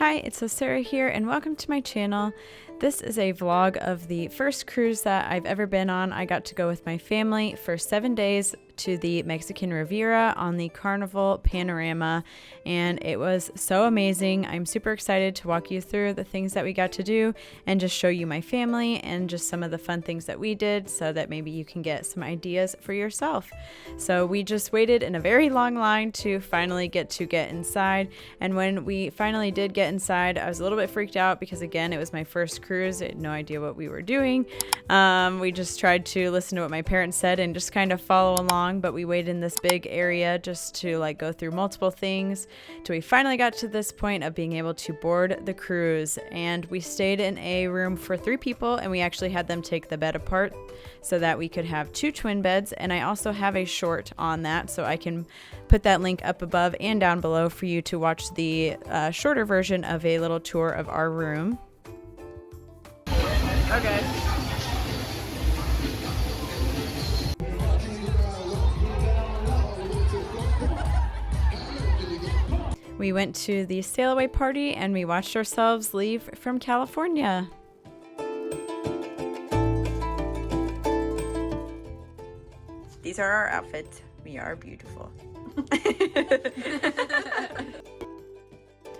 Hi, it's Sarah here and welcome to my channel. This is a vlog of the first cruise that I've ever been on. I got to go with my family for 7 days to the Mexican Riviera on the Carnival Panorama, and it was so amazing. I'm super excited to walk you through the things that we got to do and just show you my family and just some of the fun things that we did so that maybe you can get some ideas for yourself. So we just waited in a very long line to finally get inside, and when we finally did get inside, I was a little bit freaked out because again, it was my first cruise. I had no idea what we were doing. We just tried to listen to what my parents said and just kind of follow along, but we waited in this big area just to like go through multiple things till we finally got to this point of being able to board the cruise. And we stayed in a room for 3 people, and we actually had them take the bed apart so that we could have 2 twin beds. And I also have a short on that, so I can put that link up above and down below for you to watch the shorter version of a little tour of our room. Okay. We went to the sail away party and we watched ourselves leave from California. These are our outfits. We are beautiful.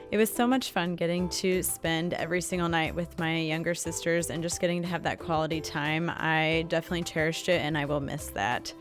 It was so much fun getting to spend every single night with my younger sisters and just getting to have that quality time. I definitely cherished it and I will miss that.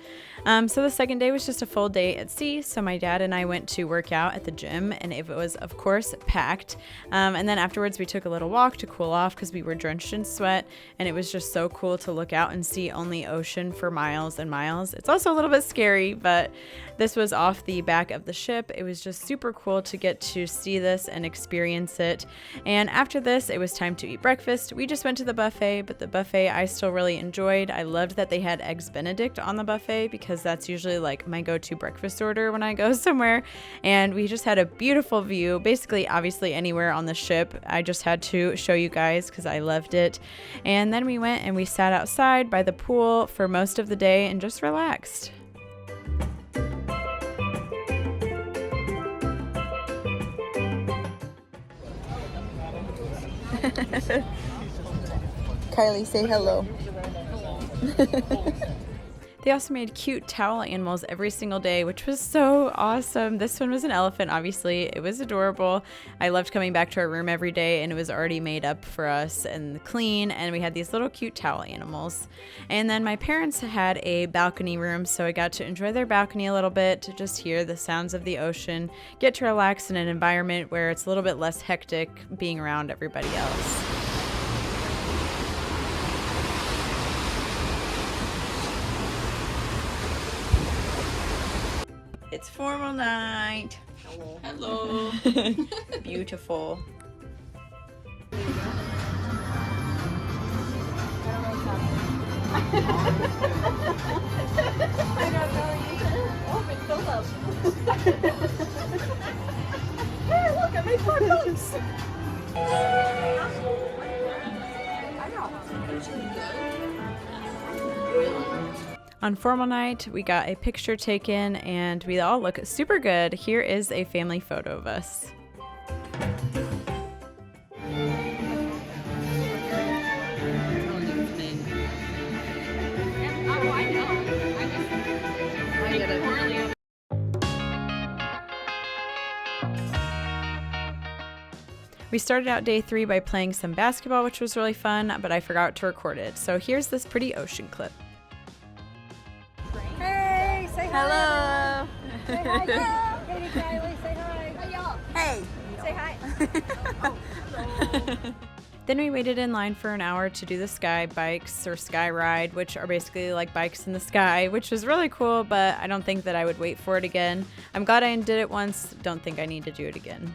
So the second day was just a full day at sea. So my dad and I went to work out at the gym, and it was of course packed. And then afterwards we took a little walk to cool off because we were drenched in sweat, and it was just so cool to look out and see only ocean for miles and miles. It's also a little bit scary, but this was off the back of the ship. It was just super cool to get to see this and experience it. And after this, it was time to eat breakfast. We just went to the buffet, but the buffet I still really enjoyed. I loved that they had Eggs Benedict on the buffet because that's usually like my go-to breakfast order when I go somewhere. And we just had a beautiful view, basically obviously anywhere on the ship. I just had to show you guys because I loved it. And then we went and we sat outside by the pool for most of the day and just relaxed. Kylie, say hello. They also made cute towel animals every single day, which was so awesome. This one was an elephant, obviously. It was adorable. I loved coming back to our room every day, and it was already made up for us and clean, and we had these little cute towel animals. And then my parents had a balcony room, so I got to enjoy their balcony a little bit, to just hear the sounds of the ocean, get to relax in an environment where it's a little bit less hectic being around everybody else. It's formal night. Hello. Hello. Beautiful. I don't know either. Oh, it's filled up. Hey, look, I made 4 bucks. On formal night, we got a picture taken and we all look super good. Here is a family photo of us. We started out day 3 by playing some basketball, which was really fun, but I forgot to record it. So here's this pretty ocean clip. Hey, say hi. Hello. Say hi, girl. Katie, Kylie, say hi. Hey, y'all. Hey. Say hi. Oh, hello. Then we waited in line for an hour to do the sky bikes or sky ride, which are basically like bikes in the sky, which was really cool, but I don't think that I would wait for it again. I'm glad I did it once. Don't think I need to do it again.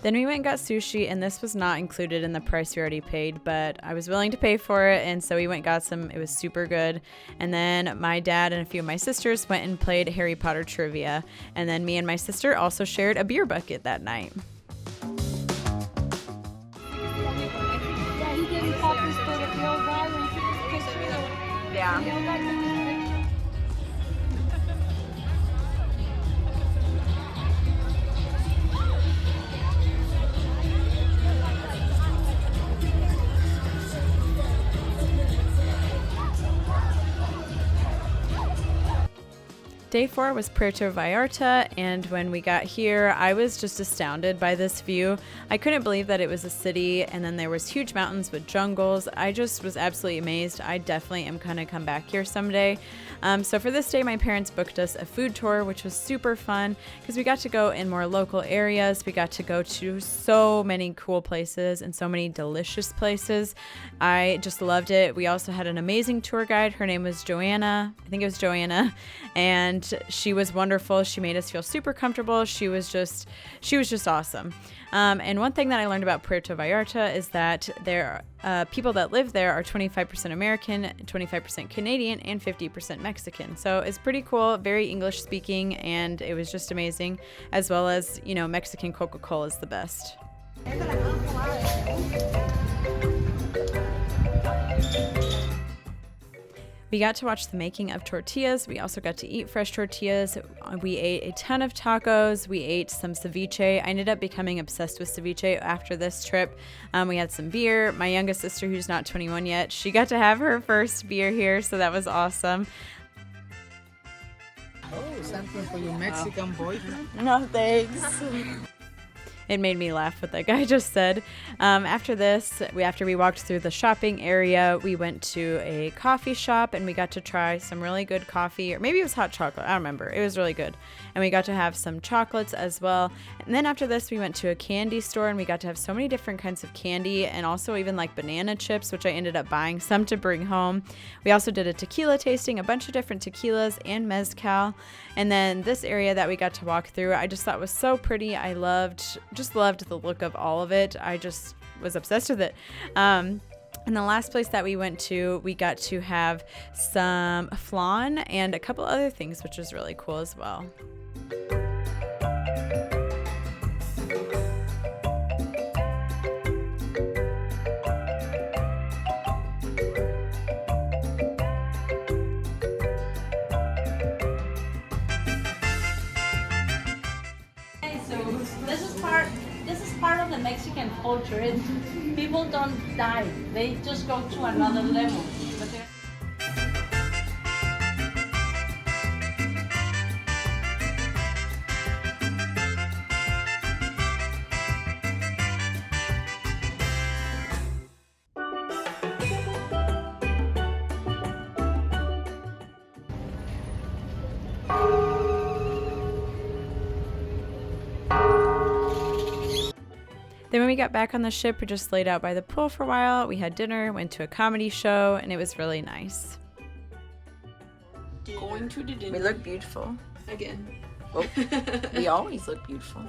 Then we went and got sushi, and this was not included in the price we already paid, but I was willing to pay for it, and so we went and got some. It was super good. And then my dad and a few of my sisters went and played Harry Potter trivia, and then me and my sister also shared a beer bucket that night. Yeah, he gave me copies for the old guy when he took his picture. Yeah. Day 4 was Puerto Vallarta, and when we got here, I was just astounded by this view. I couldn't believe that it was a city, and then there was huge mountains with jungles. I just was absolutely amazed. I definitely am going to come back here someday. So for this day, my parents booked us a food tour, which was super fun because we got to go in more local areas. We got to go to so many cool places and so many delicious places. I just loved it. We also had an amazing tour guide. Her name was Joanna. I think it was Joanna. And she was wonderful. She made us feel super comfortable. She was just awesome. And one thing that I learned about Puerto Vallarta is that there people that live there are 25% American, 25% Canadian, and 50% Mexican. So it's pretty cool, very English speaking, and it was just amazing. As well as, Mexican Coca-Cola is the best. We got to watch the making of tortillas. We also got to eat fresh tortillas. We ate a ton of tacos. We ate some ceviche. I ended up becoming obsessed with ceviche after this trip. We had some beer. My youngest sister, who's not 21 yet, she got to have her first beer here, so that was awesome. Oh, something for your Mexican boyfriend? No, thanks. It made me laugh what that guy just said. After we walked through the shopping area, we went to a coffee shop and we got to try some really good coffee, or maybe it was hot chocolate. I don't remember. It was really good. And we got to have some chocolates as well. And then after this, we went to a candy store and we got to have so many different kinds of candy and also even like banana chips, which I ended up buying some to bring home. We also did a tequila tasting, a bunch of different tequilas and mezcal. And then this area that we got to walk through, I just thought was so pretty. I just loved the look of all of it. I just was obsessed with it. And the last place that we went to, we got to have some flan and a couple other things, which was really cool as well. This is part of the Mexican culture. People don't die; they just go to another level. Then when we got back on the ship, we just laid out by the pool for a while. We had dinner, went to a comedy show, and it was really nice. Going to the dinner. We look beautiful. Again. Well, we always look beautiful.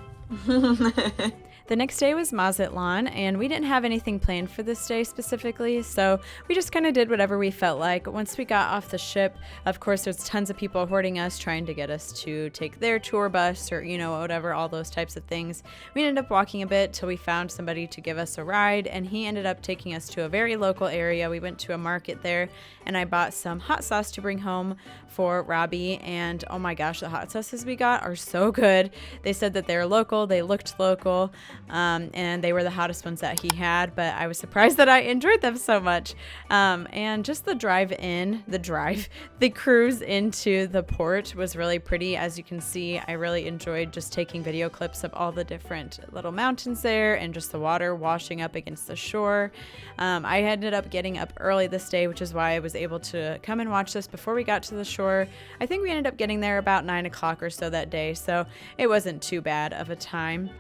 The next day was Mazatlán, and we didn't have anything planned for this day specifically, so we just kind of did whatever we felt like. Once we got off the ship, of course, there's tons of people hoarding us, trying to get us to take their tour bus or, whatever, all those types of things. We ended up walking a bit till we found somebody to give us a ride, and he ended up taking us to a very local area. We went to a market there, and I bought some hot sauce to bring home for Robbie, and oh my gosh, the hot sauces we got are so good. They said that they're local, they looked local, and they were the hottest ones that he had, but I was surprised that I enjoyed them so much. And just the cruise into the port was really pretty. As you can see, I really enjoyed just taking video clips of all the different little mountains there and just the water washing up against the shore. I ended up getting up early this day, which is why I was able to come and watch this before we got to the shore. I think we ended up getting there about 9 o'clock or so that day, so it wasn't too bad of a time.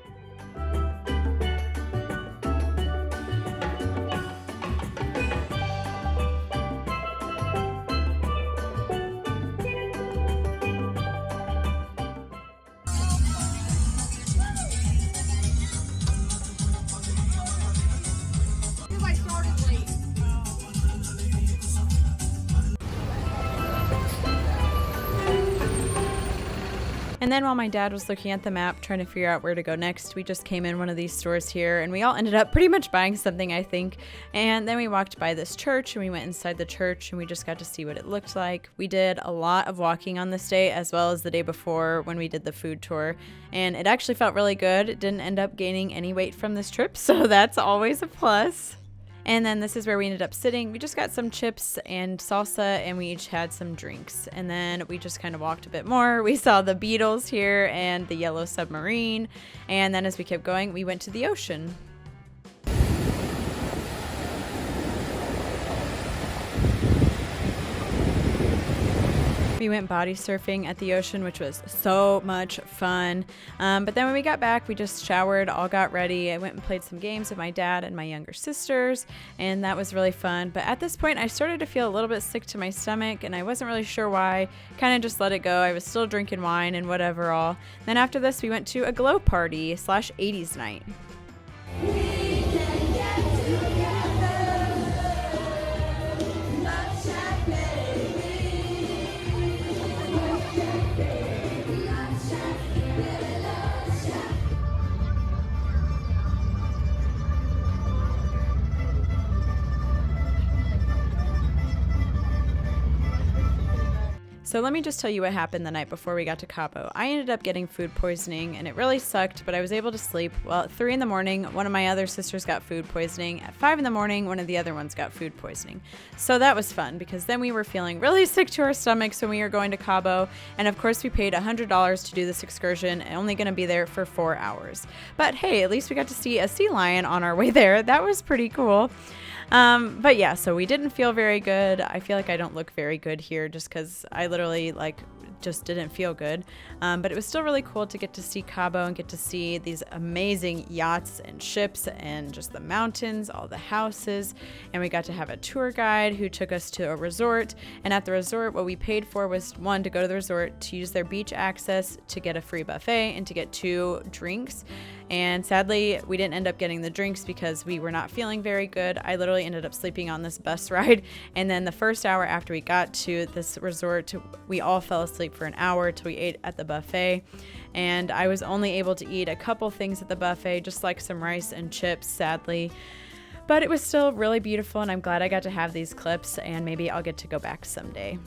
And then while my dad was looking at the map trying to figure out where to go next, we just came in one of these stores here and we all ended up pretty much buying something, I think. And then we walked by this church and we went inside the church and we just got to see what it looked like. We did a lot of walking on this day as well as the day before when we did the food tour, and it actually felt really good. It didn't end up gaining any weight from this trip, so that's always a plus. And then this is where we ended up sitting. We just got some chips and salsa and we each had some drinks. And then we just kind of walked a bit more. We saw the Beatles here and the Yellow Submarine. And then as we kept going, we went to the ocean. We went body surfing at the ocean, which was so much fun. But then when we got back, we just showered, all got ready. I went and played some games with my dad and my younger sisters, and that was really fun. But at this point, I started to feel a little bit sick to my stomach, and I wasn't really sure why. Kind of just let it go. I was still drinking wine and whatever all. Then after this, we went to a glow party / 80s night. So let me just tell you what happened the night before we got to Cabo. I ended up getting food poisoning and it really sucked, but I was able to sleep. Well, at 3 in the morning, one of my other sisters got food poisoning. At 5 in the morning, one of the other ones got food poisoning. So that was fun because then we were feeling really sick to our stomachs when we were going to Cabo. And of course we paid $100 to do this excursion and only going to be there for 4 hours. But hey, at least we got to see a sea lion on our way there. That was pretty cool. But yeah, so we didn't feel very good. I feel like I don't look very good here just because I literally just didn't feel good. But it was still really cool to get to see Cabo and get to see these amazing yachts and ships and just the mountains, all the houses. And we got to have a tour guide who took us to a resort. And at the resort, what we paid for was, one, to go to the resort, to use their beach access, to get a free buffet, and to get 2 drinks. And sadly, we didn't end up getting the drinks because we were not feeling very good. I literally ended up sleeping on this bus ride. And then the first hour after we got to this resort, we all fell asleep for an hour till we ate at the buffet. And I was only able to eat a couple things at the buffet, just like some rice and chips, sadly. But it was still really beautiful, and I'm glad I got to have these clips, and maybe I'll get to go back someday.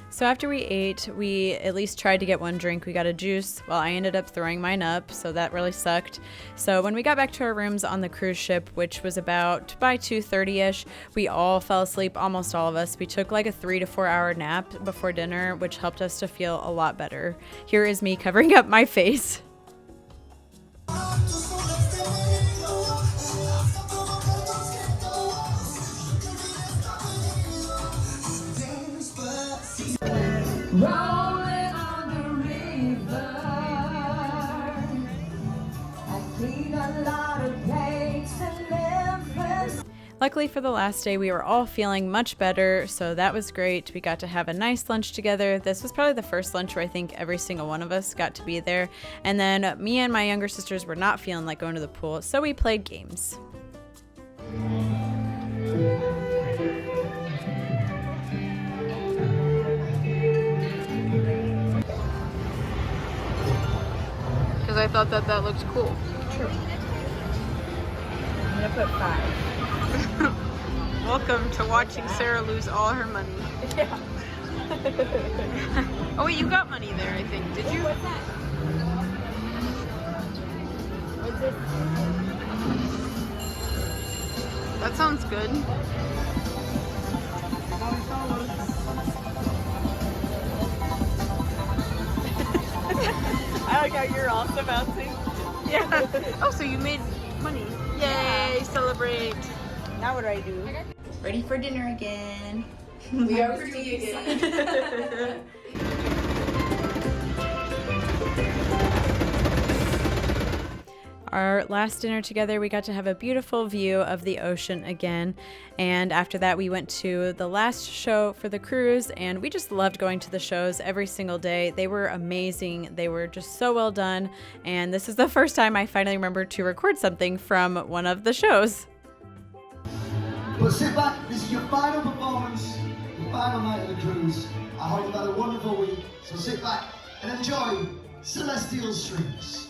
So after we ate, we at least tried to get 1 drink. We got a juice. Well, I ended up throwing mine up, so that really sucked. So when we got back to our rooms on the cruise ship, which was about by 2:30ish, we all fell asleep, almost all of us. We took like a 3 to 4 hour nap before dinner, which helped us to feel a lot better. Here is me covering up my face. Rolling on the river, I clean a lot of plates and Memphis. Luckily for the last day, we were all feeling much better, so that was great. We got to have a nice lunch together. This was probably the first lunch where I think every single one of us got to be there. And then me and my younger sisters were not feeling like going to the pool, so we played games. I thought that looked cool. True. I'm gonna put 5. Welcome to watching Sarah lose all her money. Yeah. Oh wait, you got money there, I think. Did you? What's that? What's this? That sounds good. I like how you're also bouncing. Yeah. Oh, so you made money. Yay, Yeah. celebrate. Now what do I do? Ready for dinner again. We are pretty again. Our last dinner together, we got to have a beautiful view of the ocean again. And after that, we went to the last show for the cruise, and we just loved going to the shows every single day. They were amazing. They were just so well done. And this is the first time I finally remembered to record something from one of the shows. Well, sit back. This is your final performance, the final night of the cruise. I hope you've had a wonderful week. So sit back and enjoy Celestial Streams.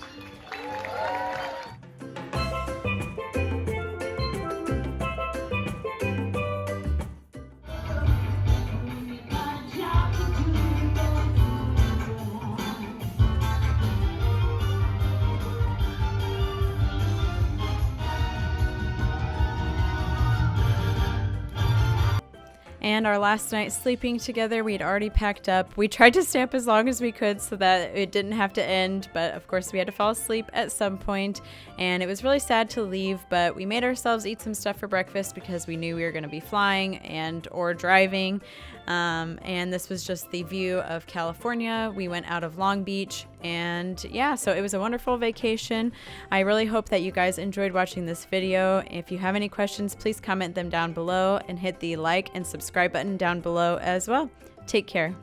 And our last night sleeping together, we had already packed up. We tried to stay up as long as we could so that it didn't have to end, but of course we had to fall asleep at some point, and it was really sad to leave, but we made ourselves eat some stuff for breakfast because we knew we were going to be flying and or driving. And this was just the view of California. We went out of Long Beach, and yeah, so it was a wonderful vacation. I really hope that you guys enjoyed watching this video. If you have any questions, please comment them down below and hit the like and subscribe button down below as well. Take care.